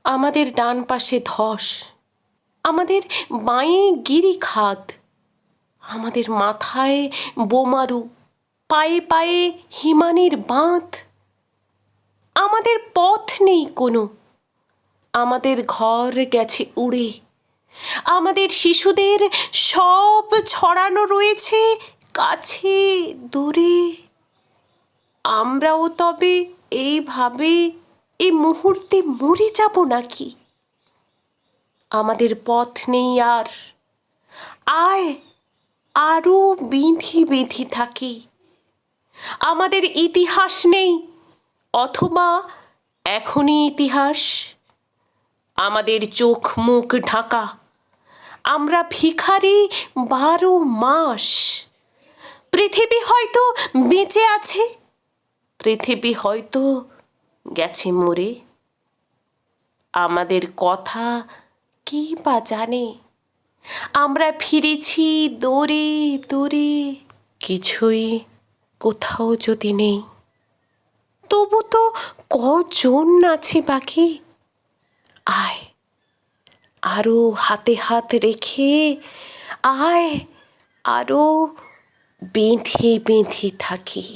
আমাদের ডান পাশে ধস, আমাদের বাঁয়ে গিরিখাত, আমাদের মাথায় বোমারু, পায়ে পায়ে হিমানির বাঁধ। আমাদের পথ নেই কোনো, আমাদের ঘর গেছে উড়ে, আমাদের শিশুদের সব ছড়ানো রয়েছে কাছে দূরে। আমরাও তবে এইভাবে এই মুহূর্তে মরে যাব নাকি? আমাদের পথ নেই আর, আয় আরও বিঁধি বিঁধি থাকি। আমাদের ইতিহাস নেই, অথবা এখনই ইতিহাস। আমাদের চোখ মুখ ঢাকা, আমরা ভিখারি 12 মাস। পৃথিবী হয়তো বেঁচে আছে, পৃথিবী হয়তো গেছে মরে। আমাদের কথা কি বা জানে, আমরা ফিরেছি দৌড়ে দৌড়ে। কিছুই কোথাও যদি নেই, তবু তো কজন আছে বাকি। আয় আরো হাতে হাত রেখে, আয় আরো বেঁধে বেঁধে থাকি।